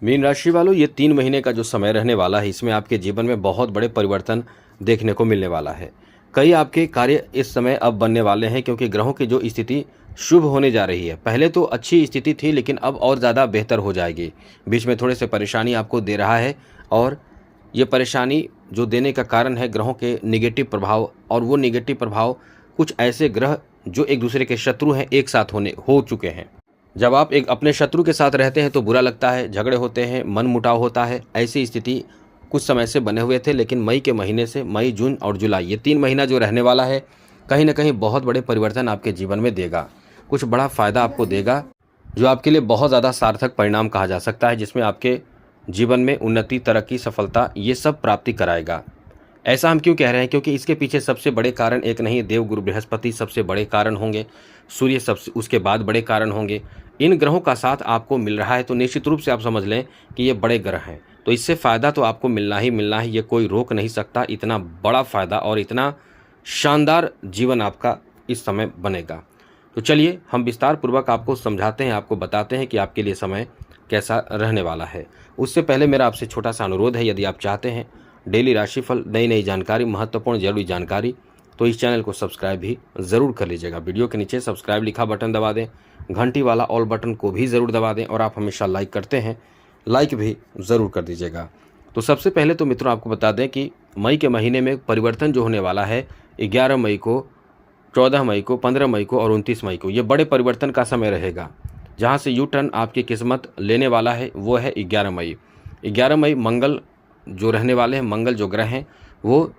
Mean राशि वालों, ये 3 महीने का जो समय रहने वाला है, इसमें आपके जीवन में बहुत बड़े परिवर्तन देखने को मिलने वाला है। कई आपके कार्य इस समय अब बनने वाले हैं, क्योंकि ग्रहों की जो स्थिति शुभ होने जा रही है। पहले तो अच्छी स्थिति थी, लेकिन अब और ज़्यादा बेहतर हो जाएगी। बीच में थोड़े से परेशानी आपको दे रहा है, और ये परेशानी जो देने का कारण है ग्रहों के नेगेटिव प्रभाव, और वो नेगेटिव प्रभाव कुछ ऐसे ग्रह जो एक दूसरे के शत्रु हैं, एक साथ हो चुके हैं। जब आप एक अपने शत्रु के साथ रहते हैं तो बुरा लगता है, झगड़े होते हैं, मन मुटाव होता है। ऐसी स्थिति कुछ समय से बने हुए थे, लेकिन मई के महीने से, मई, जून और जुलाई, ये 3 महीना जो रहने वाला है, कहीं ना कहीं बहुत बड़े परिवर्तन आपके जीवन में देगा। कुछ बड़ा फायदा आपको देगा, जो आपके लिए बहुत ज़्यादा सार्थक परिणाम कहा जा सकता है, जिसमें आपके जीवन में उन्नति, तरक्की, सफलता, ये सब प्राप्ति कराएगा। ऐसा हम क्यों कह रहे हैं? क्योंकि इसके पीछे सबसे बड़े कारण एक नहीं, देव गुरु बृहस्पति सबसे बड़े कारण होंगे, सूर्य सबसे उसके बाद बड़े कारण होंगे। इन ग्रहों का साथ आपको मिल रहा है, तो निश्चित रूप से आप समझ लें कि ये बड़े ग्रह हैं, तो इससे फ़ायदा तो आपको मिलना ही मिलना है। ये कोई रोक नहीं सकता। इतना बड़ा फ़ायदा और इतना शानदार जीवन आपका इस समय बनेगा। तो चलिए हम विस्तार पूर्वक आपको समझाते हैं, आपको बताते हैं कि आपके लिए समय कैसा रहने वाला है। उससे पहले मेरा आपसे छोटा सा अनुरोध है, यदि आप चाहते हैं डेली राशिफल, नई नई जानकारी, महत्वपूर्ण जरूरी जानकारी, तो इस चैनल को सब्सक्राइब भी ज़रूर कर लीजिएगा। वीडियो के नीचे सब्सक्राइब लिखा बटन दबा दें, घंटी वाला ऑल बटन को भी ज़रूर दबा दें, और आप हमेशा लाइक करते हैं, लाइक भी ज़रूर कर दीजिएगा। तो सबसे पहले तो मित्रों आपको बता दें कि मई के महीने में परिवर्तन जो होने वाला है 11 मई को, 14 मई को, 15 मई को और 29 मई को, ये बड़े परिवर्तन का समय रहेगा। जहाँ से यू टर्न आपकी किस्मत लेने वाला है वो है 11 मई। 11 मई मंगल जो रहने वाले हैं, मंगल जो ग्रह हैं वो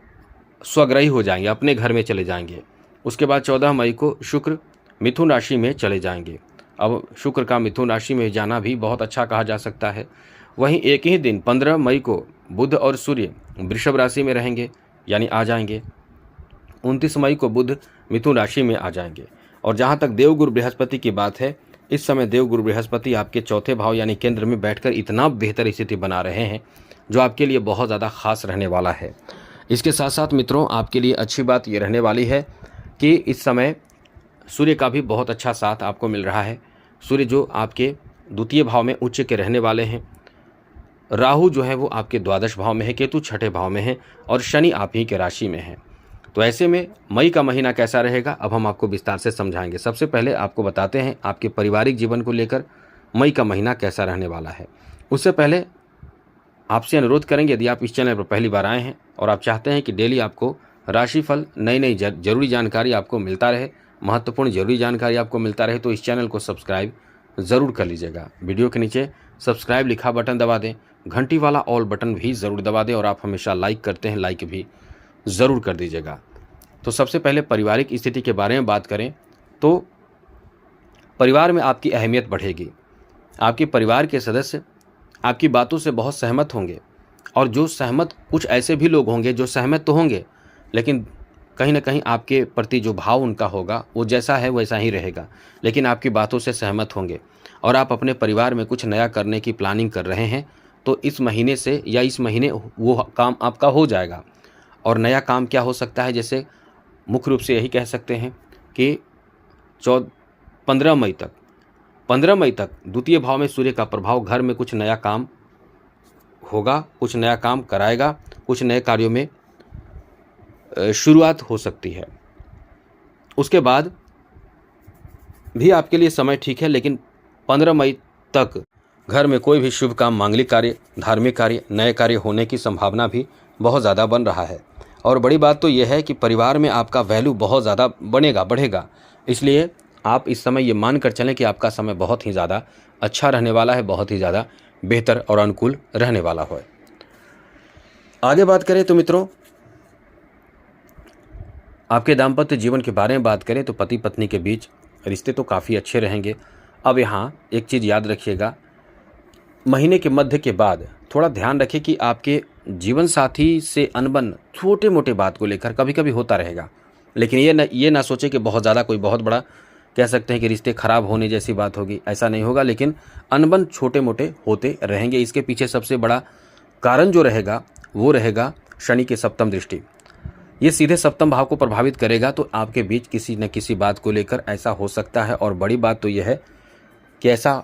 स्वग्रही हो जाएंगे, अपने घर में चले जाएंगे। उसके बाद 14 मई को शुक्र मिथुन राशि में चले जाएंगे। अब शुक्र का मिथुन राशि में जाना भी बहुत अच्छा कहा जा सकता है। वहीं एक ही दिन 15 मई को बुध और सूर्य वृषभ राशि में रहेंगे, यानी आ जाएंगे। 29 मई को बुध मिथुन राशि में आ जाएंगे। और जहाँ तक देवगुरु बृहस्पति की बात है, इस समय देवगुरु बृहस्पति आपके चौथे भाव यानी केंद्र में बैठकर इतना बेहतर स्थिति बना रहे हैं, जो आपके लिए बहुत ज़्यादा खास रहने वाला है। इसके साथ साथ मित्रों आपके लिए अच्छी बात ये रहने वाली है कि इस समय सूर्य का भी बहुत अच्छा साथ आपको मिल रहा है। सूर्य जो आपके द्वितीय भाव में उच्च के रहने वाले हैं, राहु जो है वो आपके द्वादश भाव में है, केतु छठे भाव में है, और शनि आप ही के राशि में है। तो ऐसे में मई का महीना कैसा रहेगा, अब हम आपको विस्तार से समझाएंगे। सबसे पहले आपको बताते हैं आपके पारिवारिक जीवन को लेकर मई का महीना कैसा रहने वाला है। उससे पहले आपसे अनुरोध करेंगे, यदि आप इस चैनल पर पहली बार आए हैं और आप चाहते हैं कि डेली आपको राशिफल, नई नई जरूरी जानकारी आपको मिलता रहे, महत्वपूर्ण जरूरी जानकारी आपको मिलता रहे, तो इस चैनल को सब्सक्राइब ज़रूर कर लीजिएगा। वीडियो के नीचे सब्सक्राइब लिखा बटन दबा दें, घंटी वाला ऑल बटन भी ज़रूर दबा दें, और आप हमेशा लाइक करते हैं, लाइक भी ज़रूर कर दीजिएगा। तो सबसे पहले पारिवारिक स्थिति के बारे में बात करें तो परिवार में आपकी अहमियत बढ़ेगी। आपके परिवार के सदस्य आपकी बातों से बहुत सहमत होंगे, और जो सहमत, कुछ ऐसे भी लोग होंगे जो सहमत तो होंगे, लेकिन कहीं ना कहीं आपके प्रति जो भाव उनका होगा वो जैसा है वैसा ही रहेगा, लेकिन आपकी बातों से सहमत होंगे। और आप अपने परिवार में कुछ नया करने की प्लानिंग कर रहे हैं, तो इस महीने से या इस महीने वो काम आपका हो जाएगा। और नया काम क्या हो सकता है, जैसे मुख्य रूप से यही कह सकते हैं कि 15 मई तक द्वितीय भाव में सूर्य का प्रभाव, घर में कुछ नया काम होगा, कुछ नया काम कराएगा, कुछ नए कार्यों में शुरुआत हो सकती है। उसके बाद भी आपके लिए समय ठीक है, लेकिन 15 मई तक घर में कोई भी शुभ काम, मांगलिक कार्य, धार्मिक कार्य, नए कार्य होने की संभावना भी बहुत ज़्यादा बन रहा है। और बड़ी बात तो यह है कि परिवार में आपका वैल्यू बहुत ज़्यादा बढ़ेगा। इसलिए आप इस समय ये मान कर चलें कि आपका समय बहुत ही ज़्यादा अच्छा रहने वाला है, बहुत ही ज़्यादा बेहतर और अनुकूल रहने वाला है। आगे बात करें तो मित्रों आपके दाम्पत्य जीवन के बारे में बात करें तो पति पत्नी के बीच रिश्ते तो काफ़ी अच्छे रहेंगे। अब यहाँ एक चीज़ याद रखिएगा, महीने के मध्य के बाद थोड़ा ध्यान रखें कि आपके जीवन साथी से अनबन छोटे मोटे बात को लेकर कभी कभी होता रहेगा, लेकिन ये ना सोचे कि बहुत ज़्यादा कोई बहुत बड़ा कह सकते हैं कि रिश्ते खराब होने जैसी बात होगी, ऐसा नहीं होगा। लेकिन अनबन छोटे मोटे होते रहेंगे। इसके पीछे सबसे बड़ा कारण जो रहेगा वो रहेगा शनि की सप्तम दृष्टि। ये सीधे सप्तम भाव को प्रभावित करेगा, तो आपके बीच किसी न किसी बात को लेकर ऐसा हो सकता है। और बड़ी बात तो यह है कि ऐसा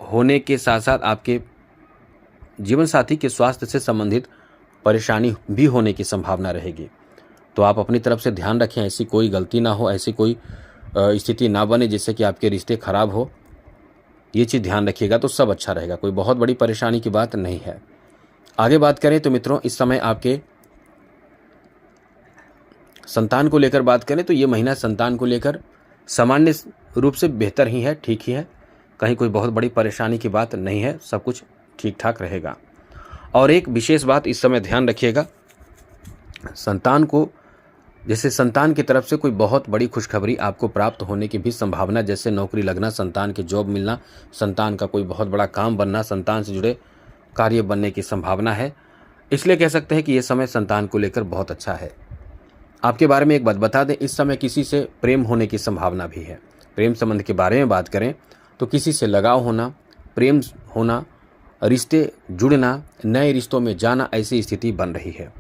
होने के साथ साथ आपके जीवन साथी के स्वास्थ्य से संबंधित परेशानी भी होने की संभावना रहेगी। तो आप अपनी तरफ से ध्यान रखें, ऐसी कोई गलती ना हो, ऐसी कोई स्थिति ना बने जिससे कि आपके रिश्ते खराब हो। ये चीज़ ध्यान रखिएगा तो सब अच्छा रहेगा, कोई बहुत बड़ी परेशानी की बात नहीं है। आगे बात करें तो मित्रों, इस समय आपके संतान को लेकर बात करें तो ये महीना संतान को लेकर सामान्य रूप से बेहतर ही है, ठीक ही है। कहीं कोई बहुत बड़ी परेशानी की बात नहीं है, सब कुछ ठीक ठाक रहेगा। और एक विशेष बात इस समय ध्यान रखिएगा, संतान को जैसे संतान की तरफ से कोई बहुत बड़ी खुशखबरी आपको प्राप्त होने की भी संभावना, जैसे नौकरी लगना, संतान की जॉब मिलना, संतान का कोई बहुत बड़ा काम बनना, संतान से जुड़े कार्य बनने की संभावना है। इसलिए कह सकते हैं कि यह समय संतान को लेकर बहुत अच्छा है। आपके बारे में एक बात बता दें, इस समय किसी से प्रेम होने की संभावना भी है। प्रेम संबंध के बारे में बात करें तो किसी से लगाव होना, प्रेम होना, रिश्ते जुड़ना, नए रिश्तों में जाना, ऐसी स्थिति बन रही है।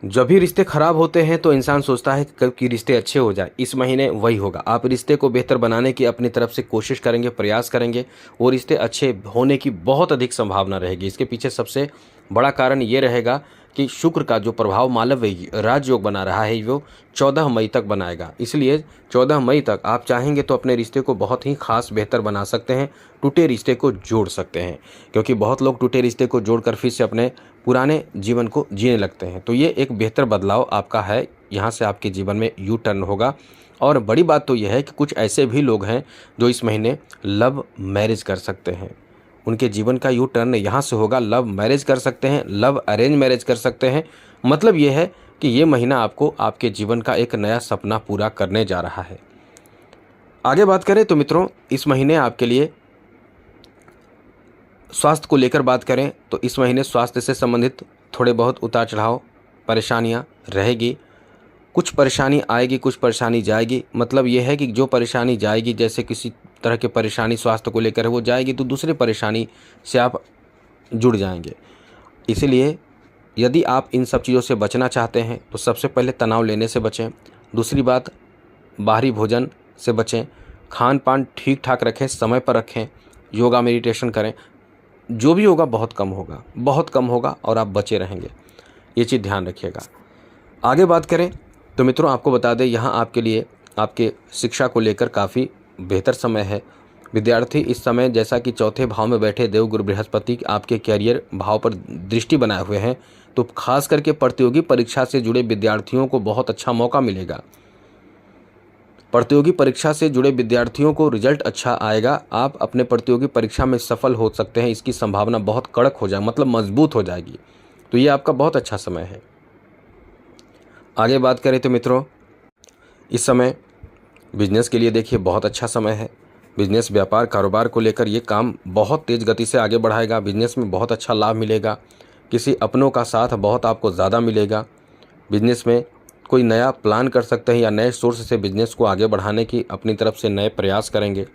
जब भी रिश्ते खराब होते हैं तो इंसान सोचता है कि रिश्ते अच्छे हो जाए। इस महीने वही होगा। आप रिश्ते को बेहतर बनाने की अपनी तरफ से कोशिश करेंगे, प्रयास करेंगे, वो रिश्ते अच्छे होने की बहुत अधिक संभावना रहेगी। इसके पीछे सबसे बड़ा कारण ये रहेगा कि शुक्र का जो प्रभाव मालव्य राजयोग बना रहा है वो 14 मई तक बनाएगा। इसलिए 14 मई तक आप चाहेंगे तो अपने रिश्ते को बहुत ही खास बेहतर बना सकते हैं, टूटे रिश्ते को जोड़ सकते हैं। क्योंकि बहुत लोग टूटे रिश्ते को जोड़कर फिर से अपने पुराने जीवन को जीने लगते हैं। तो ये एक बेहतर बदलाव आपका है, यहाँ से आपके जीवन में यू टर्न होगा। और बड़ी बात तो यह है कि कुछ ऐसे भी लोग हैं जो इस महीने लव मैरिज कर सकते हैं। उनके जीवन का यू टर्न यहाँ से होगा। लव मैरिज कर सकते हैं, लव अरेंज मैरिज कर सकते हैं। मतलब ये है कि ये महीना आपको आपके जीवन का एक नया सपना पूरा करने जा रहा है। आगे बात करें तो मित्रों, इस महीने आपके लिए स्वास्थ्य को लेकर बात करें तो इस महीने स्वास्थ्य से संबंधित थोड़े बहुत उतार चढ़ाव, परेशानियाँ रहेगी। कुछ परेशानी आएगी, कुछ परेशानी जाएगी। मतलब ये है कि जो परेशानी जाएगी, जैसे किसी तरह की परेशानी स्वास्थ्य को लेकर वो जाएगी तो दूसरे परेशानी से आप जुड़ जाएंगे। इसीलिए यदि आप इन सब चीज़ों से बचना चाहते हैं तो सबसे पहले तनाव लेने से बचें। दूसरी बात, बाहरी भोजन से बचें, खान पान ठीक ठाक रखें, समय पर रखें, योगा मेडिटेशन करें। जो भी होगा बहुत कम होगा, बहुत कम होगा और आप बचे रहेंगे। ये चीज़ ध्यान रखिएगा। आगे बात करें तो मित्रों, आपको बता दें यहाँ आपके लिए आपके शिक्षा को लेकर काफ़ी बेहतर समय है। विद्यार्थी इस समय जैसा कि चौथे भाव में बैठे देवगुरु बृहस्पति आपके कैरियर भाव पर दृष्टि बनाए हुए हैं, तो खास करके प्रतियोगी परीक्षा से जुड़े विद्यार्थियों को बहुत अच्छा मौका मिलेगा। प्रतियोगी परीक्षा से जुड़े विद्यार्थियों को रिजल्ट अच्छा आएगा। आप अपने प्रतियोगी परीक्षा में सफल हो सकते हैं। इसकी संभावना बहुत कड़क हो जाए, मतलब मजबूत हो जाएगी। तो ये आपका बहुत अच्छा समय है। आगे बात करें तो मित्रों, इस समय बिजनेस के लिए देखिए बहुत अच्छा समय है। बिजनेस, व्यापार, कारोबार को लेकर ये काम बहुत तेज़ गति से आगे बढ़ाएगा। बिजनेस में बहुत अच्छा लाभ मिलेगा। किसी अपनों का साथ बहुत आपको ज़्यादा मिलेगा। बिजनेस में कोई नया प्लान कर सकते हैं या नए सोर्स से बिजनेस को आगे बढ़ाने की अपनी तरफ से नए प्रयास करेंगे।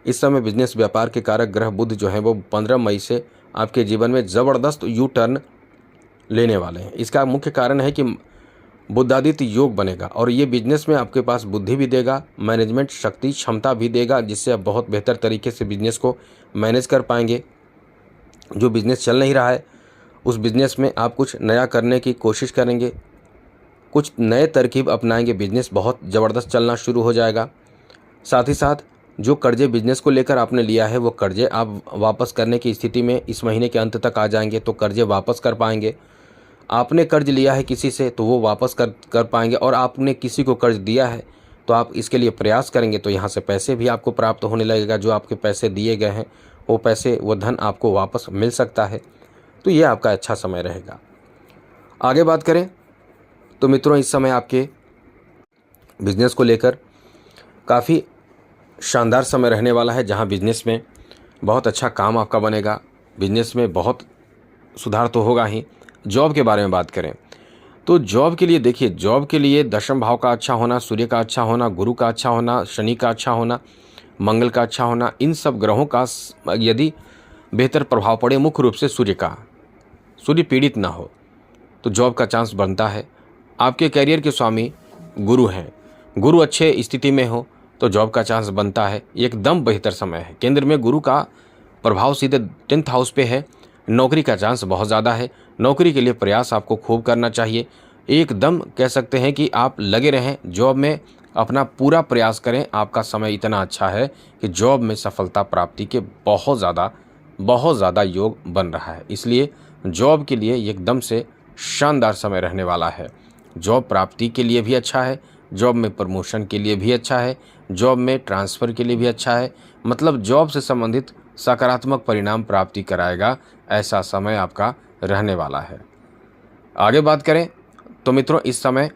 इस समय बिजनेस व्यापार के कारक ग्रह बुध जो हैं वो 15 मई से आपके जीवन में ज़बरदस्त यू टर्न लेने वाले हैं। इसका मुख्य कारण है कि बुद्धादित्य योग बनेगा और ये बिजनेस में आपके पास बुद्धि भी देगा, मैनेजमेंट शक्ति क्षमता भी देगा, जिससे आप बहुत बेहतर तरीके से बिजनेस को मैनेज कर पाएंगे। जो बिजनेस चल नहीं रहा है उस बिजनेस में आप कुछ नया करने की कोशिश करेंगे, कुछ नए तरकीब अपनाएंगे, बिजनेस बहुत ज़बरदस्त चलना शुरू हो जाएगा। साथ ही साथ जो कर्जे बिजनेस को लेकर आपने लिया है वो कर्जे आप वापस करने की स्थिति में इस महीने के अंत तक आ जाएंगे, तो कर्जे वापस कर पाएंगे। आपने कर्ज लिया है किसी से तो वो वापस कर पाएंगे, और आपने किसी को कर्ज दिया है तो आप इसके लिए प्रयास करेंगे तो यहाँ से पैसे भी आपको प्राप्त होने लगेगा। जो आपके पैसे दिए गए हैं वो पैसे, वो धन आपको वापस मिल सकता है। तो ये आपका अच्छा समय रहेगा। आगे बात करें तो मित्रों, इस समय आपके बिजनेस को लेकर काफ़ी शानदार समय रहने वाला है, जहाँ बिजनेस में बहुत अच्छा काम आपका बनेगा। बिजनेस में बहुत सुधार तो होगा ही। जॉब के बारे में बात करें तो जॉब के लिए देखिए, जॉब के लिए दशम भाव का अच्छा होना, सूर्य का अच्छा होना, गुरु का अच्छा होना, शनि का अच्छा होना, मंगल का अच्छा होना, इन सब ग्रहों का यदि बेहतर प्रभाव पड़े, मुख्य रूप से सूर्य का, सूर्य पीड़ित ना हो तो जॉब का चांस बनता है। आपके कैरियर के स्वामी गुरु हैं, गुरु अच्छे स्थिति में हो तो जॉब का चांस बनता है। एकदम बेहतर समय है। केंद्र में गुरु का प्रभाव सीधे 10th हाउस पे है, नौकरी का चांस बहुत ज़्यादा है। नौकरी के लिए प्रयास आपको खूब करना चाहिए। एकदम कह सकते हैं कि आप लगे रहें जॉब में, अपना पूरा प्रयास करें। आपका समय इतना अच्छा है कि जॉब में सफलता प्राप्ति के बहुत ज़्यादा योग बन रहा है। इसलिए जॉब के लिए एकदम से शानदार समय रहने वाला है। जॉब प्राप्ति के लिए भी अच्छा है, जॉब में प्रमोशन के लिए भी अच्छा है, जॉब में ट्रांसफ़र के लिए भी अच्छा है। मतलब जॉब से संबंधित सकारात्मक परिणाम प्राप्ति कराएगा, ऐसा समय आपका रहने वाला है। आगे बात करें तो मित्रों, इस समय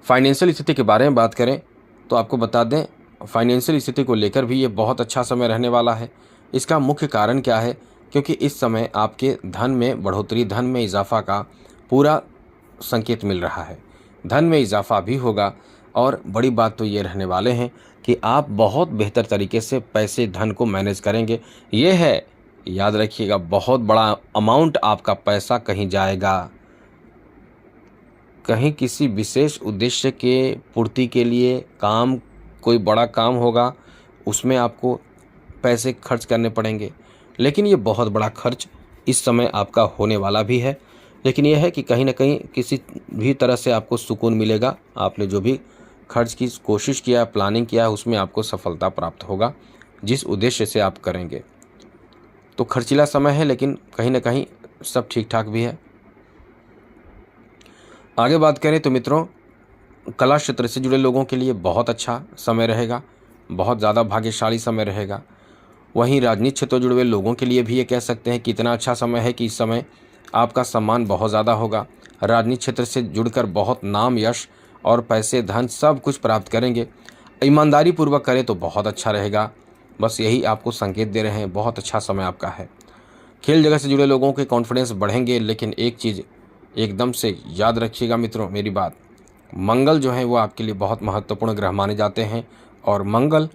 फाइनेंशियल स्थिति के बारे में बात करें तो आपको बता दें, फाइनेंशियल स्थिति को लेकर भी ये बहुत अच्छा समय रहने वाला है। इसका मुख्य कारण क्या है? क्योंकि इस समय आपके धन में बढ़ोतरी, धन में इजाफा का पूरा संकेत मिल रहा है। धन में इजाफा भी होगा और बड़ी बात तो ये रहने वाले हैं कि आप बहुत बेहतर तरीके से पैसे, धन को मैनेज करेंगे। ये है, याद रखिएगा, बहुत बड़ा अमाउंट आपका पैसा कहीं जाएगा, कहीं किसी विशेष उद्देश्य के पूर्ति के लिए काम, कोई बड़ा काम होगा, उसमें आपको पैसे खर्च करने पड़ेंगे। लेकिन ये बहुत बड़ा खर्च इस समय आपका होने वाला भी है। लेकिन यह है कि कहीं ना कहीं किसी भी तरह से आपको सुकून मिलेगा। आपने जो भी खर्च की कोशिश किया, प्लानिंग किया, उसमें आपको सफलता प्राप्त होगा जिस उद्देश्य से आप करेंगे। तो खर्चीला समय है, लेकिन कहीं ना कहीं सब ठीक ठाक भी है। आगे बात करें तो मित्रों, कला क्षेत्र से जुड़े लोगों के लिए बहुत अच्छा समय रहेगा, बहुत ज़्यादा भाग्यशाली समय रहेगा। वहीं राजनीतिक क्षेत्र से जुड़े हुए लोगों के लिए भी ये कह सकते हैं कि इतना अच्छा समय है कि इस समय आपका सम्मान बहुत ज़्यादा होगा। राजनीतिक क्षेत्र से जुड़कर बहुत नाम, यश और पैसे, धन सब कुछ प्राप्त करेंगे। ईमानदारी पूर्वक करें तो बहुत अच्छा रहेगा। बस यही आपको संकेत दे रहे हैं, बहुत अच्छा समय आपका है। खेल जगत से जुड़े लोगों के कॉन्फिडेंस बढ़ेंगे। लेकिन एक चीज़ एकदम से याद रखिएगा मित्रों, मेरी बात, मंगल जो है वो आपके लिए बहुत महत्वपूर्ण ग्रह माने जाते हैं और मंगल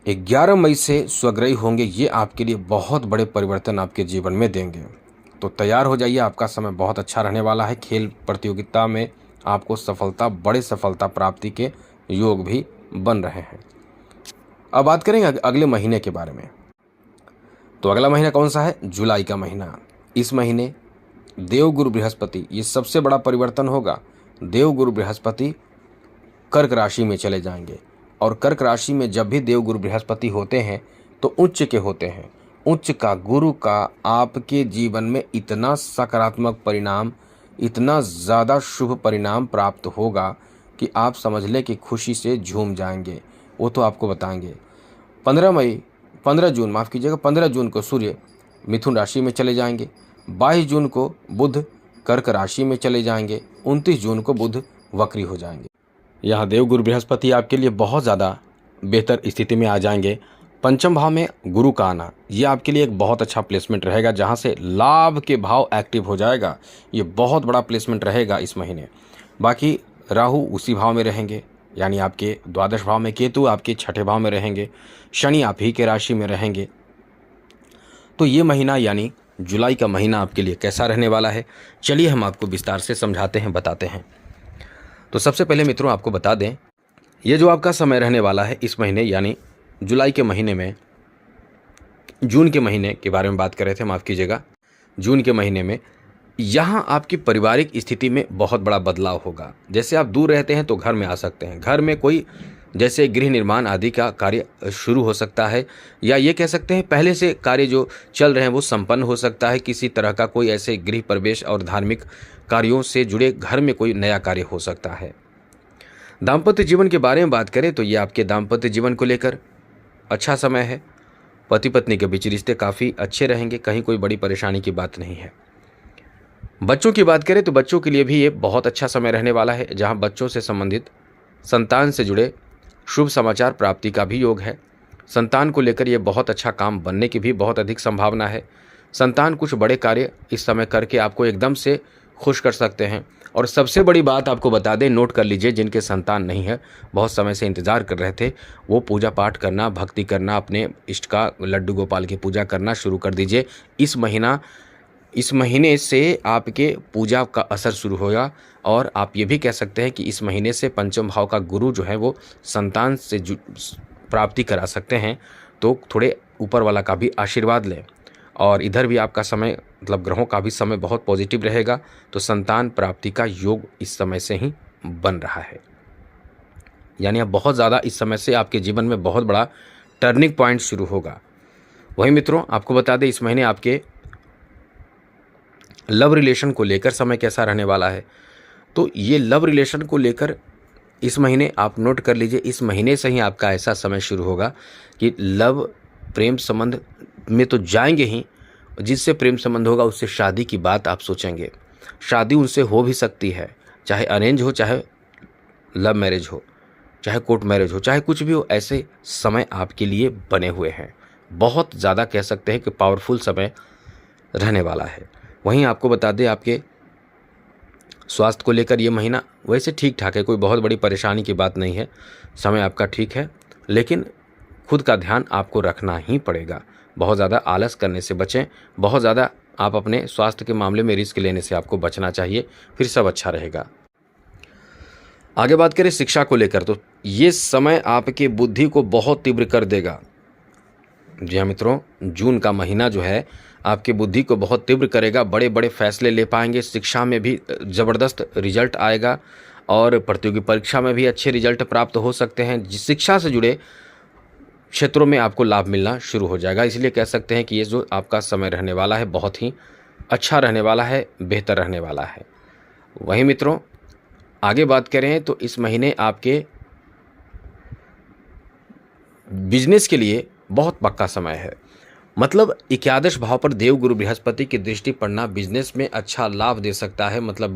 11 मई से स्वग्रही होंगे। ये आपके लिए बहुत बड़े परिवर्तन आपके जीवन में देंगे। तो तैयार हो जाइए, आपका समय बहुत अच्छा रहने वाला है। खेल प्रतियोगिता में आपको सफलता, बड़े सफलता प्राप्ति के योग भी बन रहे हैं। अब बात करेंगे अगले महीने के बारे में। तो अगला महीना कौन सा है? जुलाई का महीना। इस महीने देवगुरु बृहस्पति, ये सबसे बड़ा परिवर्तन होगा। देवगुरु बृहस्पति कर्क राशि में चले जाएंगे और कर्क राशि में जब भी देवगुरु बृहस्पति होते हैं तो उच्च के होते हैं। उच्च का, गुरु का आपके जीवन में इतना सकारात्मक परिणाम, इतना ज़्यादा शुभ परिणाम प्राप्त होगा कि आप समझ लें कि खुशी से झूम जाएंगे। वो तो आपको बताएंगे। 15 जून को सूर्य मिथुन राशि में चले जाएंगे। 22 जून को बुध कर्क राशि में चले जाएंगे। 29 जून को बुध वक्री हो जाएंगे। यहाँ देवगुरु बृहस्पति आपके लिए बहुत ज़्यादा बेहतर स्थिति में आ जाएंगे। पंचम भाव में गुरु का आना, ये आपके लिए एक बहुत अच्छा प्लेसमेंट रहेगा, जहाँ से लाभ के भाव एक्टिव हो जाएगा। ये बहुत बड़ा प्लेसमेंट रहेगा इस महीने। बाकी राहु उसी भाव में रहेंगे, यानी आपके द्वादश भाव में, केतु आपके छठे भाव में रहेंगे, शनि आप ही के राशि में रहेंगे। तो ये महीना यानी जुलाई का महीना आपके लिए कैसा रहने वाला है, चलिए हम आपको विस्तार से समझाते हैं, बताते हैं। तो सबसे पहले मित्रों आपको बता दें, ये जो आपका समय रहने वाला है इस महीने यानी जुलाई के महीने में, जून के महीने के बारे में बात कर रहे थे, माफ़ कीजिएगा, जून के महीने में यहाँ आपकी पारिवारिक स्थिति में बहुत बड़ा बदलाव होगा। जैसे आप दूर रहते हैं तो घर में आ सकते हैं, घर में कोई जैसे गृह निर्माण आदि का कार्य शुरू हो सकता है, या ये कह सकते हैं पहले से कार्य जो चल रहे हैं वो संपन्न हो सकता है। किसी तरह का कोई ऐसे गृह प्रवेश और धार्मिक कार्यों से जुड़े घर में कोई नया कार्य हो सकता है। दाम्पत्य जीवन के बारे में बात करें तो ये आपके दाम्पत्य जीवन को लेकर अच्छा समय है। पति पत्नी के बीच रिश्ते काफ़ी अच्छे रहेंगे, कहीं कोई बड़ी परेशानी की बात नहीं है। बच्चों की बात करें तो बच्चों के लिए भी ये बहुत अच्छा समय रहने वाला है, जहाँ बच्चों से संबंधित संतान से जुड़े शुभ समाचार प्राप्ति का भी योग है। संतान को लेकर ये बहुत अच्छा काम बनने की भी बहुत अधिक संभावना है। संतान कुछ बड़े कार्य इस समय करके आपको एकदम से खुश कर सकते हैं। और सबसे बड़ी बात आपको बता दें, नोट कर लीजिए, जिनके संतान नहीं है, बहुत समय से इंतज़ार कर रहे थे, वो पूजा पाठ करना, भक्ति करना, अपने इष्ट का लड्डू गोपाल की पूजा करना शुरू कर दीजिए। इस महीने से आपके पूजा का असर शुरू होगा। और आप ये भी कह सकते हैं कि इस महीने से पंचम भाव का गुरु जो है वो संतान से प्राप्ति करा सकते हैं। तो थोड़े ऊपर वाला का भी आशीर्वाद लें। और इधर भी आपका समय मतलब ग्रहों का भी समय बहुत पॉजिटिव रहेगा, तो संतान प्राप्ति का योग इस समय से ही बन रहा है। यानी अब बहुत ज़्यादा इस समय से आपके जीवन में बहुत बड़ा टर्निंग पॉइंट शुरू होगा। वहीं मित्रों, आपको बता दें इस महीने आपके लव रिलेशन को लेकर समय कैसा रहने वाला है। तो ये लव रिलेशन को लेकर इस महीने आप नोट कर लीजिए, इस महीने से ही आपका ऐसा समय शुरू होगा कि लव प्रेम संबंध में तो जाएंगे ही, जिससे प्रेम संबंध होगा उससे शादी की बात आप सोचेंगे। शादी उनसे हो भी सकती है, चाहे अरेंज हो, चाहे लव मैरिज हो, चाहे कोर्ट मैरिज हो, चाहे कुछ भी हो, ऐसे समय आपके लिए बने हुए हैं। बहुत ज़्यादा कह सकते हैं कि पावरफुल समय रहने वाला है। वहीं आपको बता दें आपके स्वास्थ्य को लेकर ये महीना वैसे ठीक ठाक है, कोई बहुत बड़ी परेशानी की बात नहीं है, समय आपका ठीक है, लेकिन खुद का ध्यान आपको रखना ही पड़ेगा। बहुत ज़्यादा आलस करने से बचें, बहुत ज़्यादा आप अपने स्वास्थ्य के मामले में रिस्क लेने से आपको बचना चाहिए, फिर सब अच्छा रहेगा। आगे बात करें शिक्षा को लेकर, तो ये समय आपकी बुद्धि को बहुत तीव्र कर देगा। जी हाँ मित्रों, जून का महीना जो है आपकी बुद्धि को बहुत तीव्र करेगा, बड़े बड़े फैसले ले पाएंगे, शिक्षा में भी ज़बरदस्त रिजल्ट आएगा और प्रतियोगी परीक्षा में भी अच्छे रिजल्ट प्राप्त हो सकते हैं। जिस शिक्षा से जुड़े क्षेत्रों में आपको लाभ मिलना शुरू हो जाएगा। इसलिए कह सकते हैं कि ये जो आपका समय रहने वाला है बहुत ही अच्छा रहने वाला है, बेहतर रहने वाला है। वहीं मित्रों, आगे बात करें तो इस महीने आपके बिजनेस के लिए बहुत पक्का समय है। मतलब एकादश भाव पर देव गुरु बृहस्पति की दृष्टि पड़ना बिजनेस में अच्छा लाभ दे सकता है। मतलब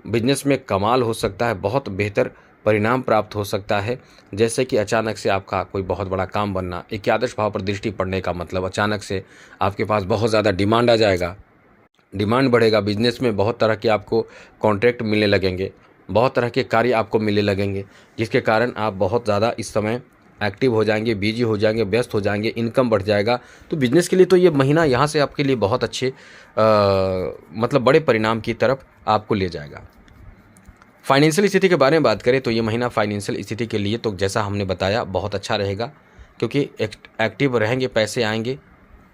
बिजनेस में कमाल हो सकता है, बहुत बेहतर परिणाम प्राप्त हो सकता है। जैसे कि अचानक से आपका कोई बहुत बड़ा काम बनना, एकादश भाव पर दृष्टि पड़ने का मतलब अचानक से आपके पास बहुत ज़्यादा डिमांड आ जाएगा, डिमांड बढ़ेगा। बिजनेस में बहुत तरह के आपको कॉन्ट्रैक्ट मिलने लगेंगे, बहुत तरह के कार्य आपको मिलने लगेंगे, जिसके कारण आप बहुत ज़्यादा इस समय एक्टिव हो जाएंगे, बिजी हो जाएंगे, व्यस्त हो जाएंगे, इनकम बढ़ जाएगा। तो बिजनेस के लिए तो ये महीना यहाँ से आपके लिए बहुत अच्छे मतलब बड़े परिणाम की तरफ आपको ले जाएगा। फाइनेंशियल स्थिति के बारे में बात करें तो ये महीना फाइनेंशियल स्थिति के लिए तो जैसा हमने बताया बहुत अच्छा रहेगा, क्योंकि एक्टिव रहेंगे, पैसे आएंगे,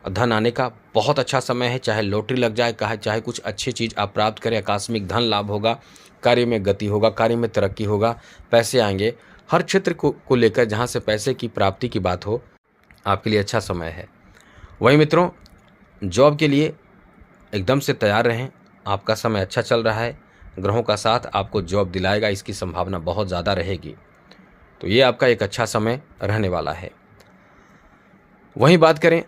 धन आने का बहुत अच्छा समय है। चाहे लॉटरी लग जाए, चाहे कुछ अच्छी चीज़ आप प्राप्त करें, आकस्मिक धन लाभ होगा, कार्य में गति होगा, कार्य में तरक्की होगा, पैसे आएंगे। हर क्षेत्र को लेकर जहाँ से पैसे की प्राप्ति की बात हो, आपके लिए अच्छा समय है। वहीं मित्रों, जॉब के लिए एकदम से तैयार रहें, आपका समय अच्छा चल रहा है, ग्रहों का साथ आपको जॉब दिलाएगा, इसकी संभावना बहुत ज़्यादा रहेगी। तो ये आपका एक अच्छा समय रहने वाला है। वहीं बात करें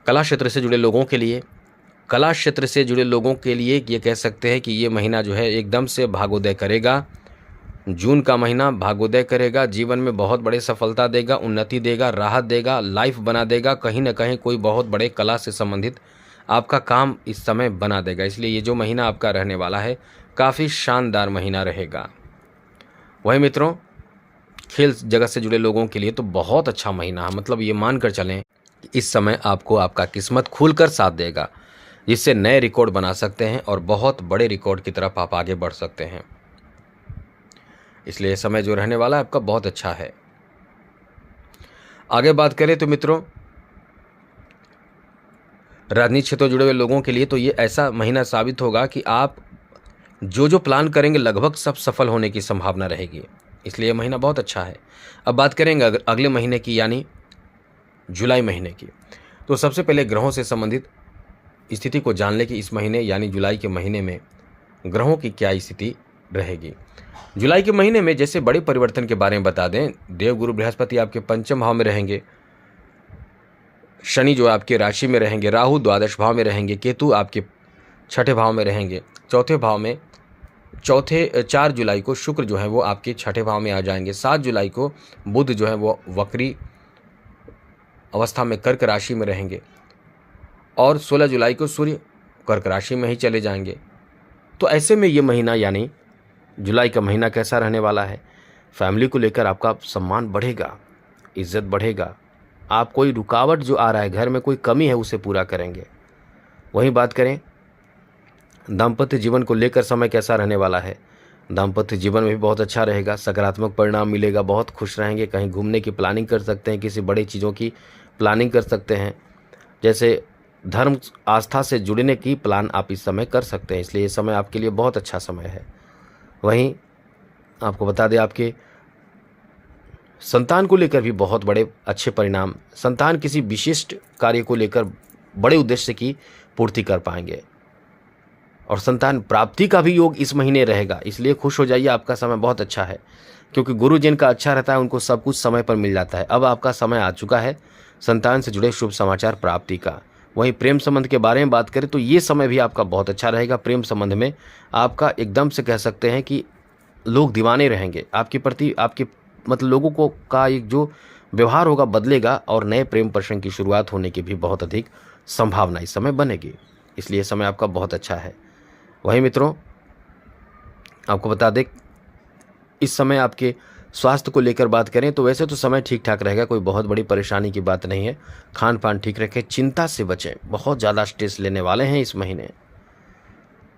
कला क्षेत्र से जुड़े लोगों के लिए, कला क्षेत्र से जुड़े लोगों के लिए ये कह सकते हैं कि ये महीना जो है एकदम से भाग्योदय करेगा। जून का महीना भाग्योदय करेगा, जीवन में बहुत बड़े सफलता देगा, उन्नति देगा, राहत देगा, लाइफ बना देगा। कहीं ना कहीं कोई बहुत बड़े कला से संबंधित आपका काम इस समय बना देगा। इसलिए ये जो महीना आपका रहने वाला है काफ़ी शानदार महीना रहेगा। वहीं मित्रों, खेल जगत से जुड़े लोगों के लिए तो बहुत अच्छा महीना है। मतलब ये मानकर चलें कि इस समय आपको आपका किस्मत खुलकर साथ देगा, जिससे नए रिकॉर्ड बना सकते हैं और बहुत बड़े रिकॉर्ड की तरफ आप आगे बढ़ सकते हैं। इसलिए समय जो रहने वाला है आपका बहुत अच्छा है। आगे बात करें तो मित्रों, राजनीतिक क्षेत्र से जुड़े हुए लोगों के लिए तो ये ऐसा महीना साबित होगा कि आप जो प्लान करेंगे लगभग सब सफल होने की संभावना रहेगी। इसलिए यह महीना बहुत अच्छा है। अब बात करेंगे अगले महीने की, यानी जुलाई महीने की। तो सबसे पहले ग्रहों से संबंधित स्थिति को जान लें कि इस महीने यानी जुलाई के महीने में ग्रहों की क्या स्थिति रहेगी। जुलाई के महीने में जैसे बड़े परिवर्तन के बारे में बता दें, देव गुरु बृहस्पति आपके पंचम भाव में रहेंगे, शनि जो आपके राशि में रहेंगे, राहु द्वादश भाव में रहेंगे, केतु आपके छठे भाव में रहेंगे, चौथे भाव में 4 जुलाई को शुक्र जो है वो आपके छठे भाव में आ जाएंगे, 7 जुलाई को बुध जो है वो वक्री अवस्था में कर्क राशि में रहेंगे और 16 जुलाई को सूर्य कर्क राशि में ही चले जाएंगे। तो ऐसे में ये महीना यानी जुलाई का महीना कैसा रहने वाला है। फैमिली को लेकर आपका सम्मान बढ़ेगा, इज्जत बढ़ेगा, आप कोई रुकावट जो आ रहा है, घर में कोई कमी है, उसे पूरा करेंगे। वहीं बात करें दाम्पत्य जीवन को लेकर समय कैसा रहने वाला है। दाम्पत्य जीवन में भी बहुत अच्छा रहेगा, सकारात्मक परिणाम मिलेगा, बहुत खुश रहेंगे, कहीं घूमने की प्लानिंग कर सकते हैं, किसी बड़ी चीज़ों की प्लानिंग कर सकते हैं। जैसे धर्म आस्था से जुड़ने की प्लान आप इस समय कर सकते हैं, इसलिए ये समय आपके लिए बहुत अच्छा समय है। वहीं आपको बता दें, आपके संतान को लेकर भी बहुत बड़े अच्छे परिणाम, संतान किसी विशिष्ट कार्य को लेकर बड़े उद्देश्य की पूर्ति कर पाएंगे और संतान प्राप्ति का भी योग इस महीने रहेगा। इसलिए खुश हो जाइए, आपका समय बहुत अच्छा है, क्योंकि गुरु जिनका अच्छा रहता है उनको सब कुछ समय पर मिल जाता है। अब आपका समय आ चुका है संतान से जुड़े शुभ समाचार प्राप्ति का। वहीं प्रेम संबंध के बारे में बात करें तो ये समय भी आपका बहुत अच्छा रहेगा। प्रेम संबंध में आपका एकदम से कह सकते हैं कि लोग दीवाने रहेंगे आपके प्रति, आपके मतलब लोगों को का एक जो व्यवहार होगा बदलेगा और नए प्रेम प्रसंग की शुरुआत होने की भी बहुत अधिक संभावना इस समय बनेगी, इसलिए समय आपका बहुत अच्छा है। वहीं मित्रों, आपको बता दें, इस समय आपके स्वास्थ्य को लेकर बात करें तो वैसे तो समय ठीक ठाक रहेगा, कोई बहुत बड़ी परेशानी की बात नहीं है। खान पान ठीक रखें, चिंता से बचें, बहुत ज़्यादा स्ट्रेस लेने वाले हैं इस महीने।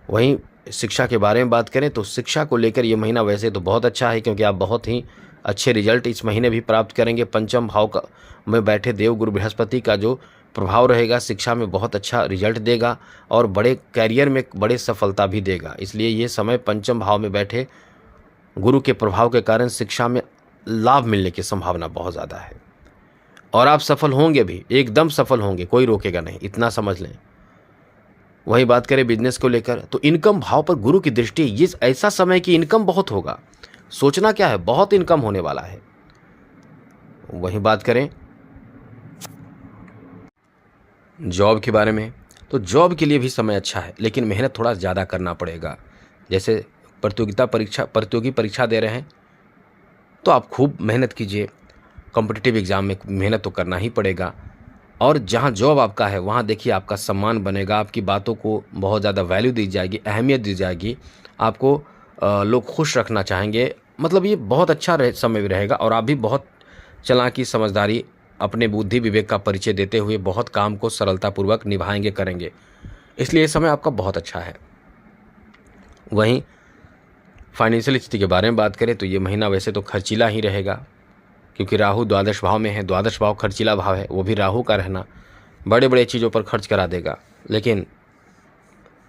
वहीं शिक्षा के बारे में बात करें तो शिक्षा को लेकर ये महीना वैसे तो बहुत अच्छा है, क्योंकि आप बहुत ही अच्छे रिजल्ट इस महीने भी प्राप्त करेंगे। पंचम भाव का में बैठे देव गुरु बृहस्पति का जो प्रभाव रहेगा शिक्षा में बहुत अच्छा रिजल्ट देगा और बड़े कैरियर में बड़े सफलता भी देगा। इसलिए ये समय पंचम भाव में बैठे गुरु के प्रभाव के कारण शिक्षा में लाभ मिलने की संभावना बहुत ज़्यादा है और आप सफल होंगे भी, एकदम सफल होंगे, कोई रोकेगा नहीं, इतना समझ लें। वही बात करें बिजनेस को लेकर तो इनकम भाव पर गुरु की दृष्टि, ये ऐसा समय कि इनकम बहुत होगा, सोचना क्या है, बहुत इनकम होने वाला है। वही बात करें जॉब के बारे में तो जॉब के लिए भी समय अच्छा है, लेकिन मेहनत थोड़ा ज़्यादा करना पड़ेगा। जैसे प्रतियोगी परीक्षा दे रहे हैं तो आप खूब मेहनत कीजिए, कॉम्पिटिटिव एग्ज़ाम में मेहनत तो करना ही पड़ेगा। और जहाँ जॉब आपका है वहाँ देखिए आपका सम्मान बनेगा, आपकी बातों को बहुत ज़्यादा वैल्यू दी जाएगी, अहमियत दी जाएगी, आपको लोग खुश रखना चाहेंगे। मतलब ये बहुत अच्छा समय भी रहेगा और आप भी बहुत चालाकी, समझदारी, अपने बुद्धि विवेक का परिचय देते हुए बहुत काम को सरलतापूर्वक निभाएंगे, करेंगे, इसलिए ये समय आपका बहुत अच्छा है। वहीं फाइनेंशियल स्थिति के बारे में बात करें तो ये महीना वैसे तो खर्चीला ही रहेगा, क्योंकि राहु द्वादश भाव में है। द्वादश भाव खर्चीला भाव है, वो भी राहु का रहना बड़े बड़े चीज़ों पर खर्च करा देगा, लेकिन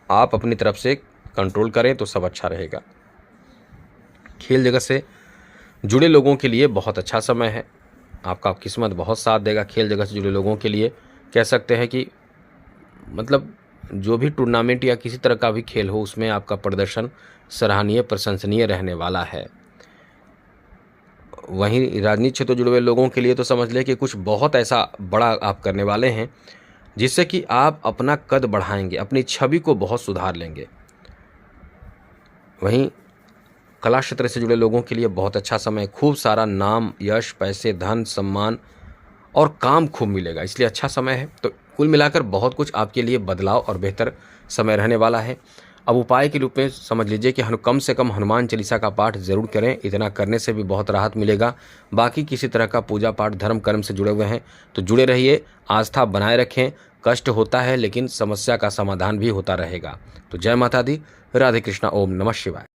आप अपनी तरफ से कंट्रोल करें तो सब अच्छा रहेगा। खेल जगत से जुड़े लोगों के लिए बहुत अच्छा समय है, आपका किस्मत बहुत साथ देगा। खेल जगत से जुड़े लोगों के लिए कह सकते हैं कि मतलब जो भी टूर्नामेंट या किसी तरह का भी खेल हो उसमें आपका प्रदर्शन सराहनीय, प्रशंसनीय रहने वाला है। वहीं राजनीति क्षेत्र जुड़े हुए लोगों के लिए तो समझ लें कि कुछ बहुत ऐसा बड़ा आप करने वाले हैं जिससे कि आप अपना कद बढ़ाएंगे, अपनी छवि को बहुत सुधार लेंगे। वहीं कला क्षेत्र से जुड़े लोगों के लिए बहुत अच्छा समय, खूब सारा नाम, यश, पैसे, धन, सम्मान और काम खूब मिलेगा, इसलिए अच्छा समय है। तो कुल मिलाकर बहुत कुछ आपके लिए बदलाव और बेहतर समय रहने वाला है। अब उपाय के रूप में समझ लीजिए कि कम से कम हनुमान चालीसा का पाठ जरूर करें, इतना करने से भी बहुत राहत मिलेगा। बाकी किसी तरह का पूजा पाठ, धर्म कर्म से जुड़े हुए हैं तो जुड़े रहिए, आस्था बनाए रखें। कष्ट होता है लेकिन समस्या का समाधान भी होता रहेगा। तो जय माता दी, राधे कृष्णा, ओम नमः शिवाय।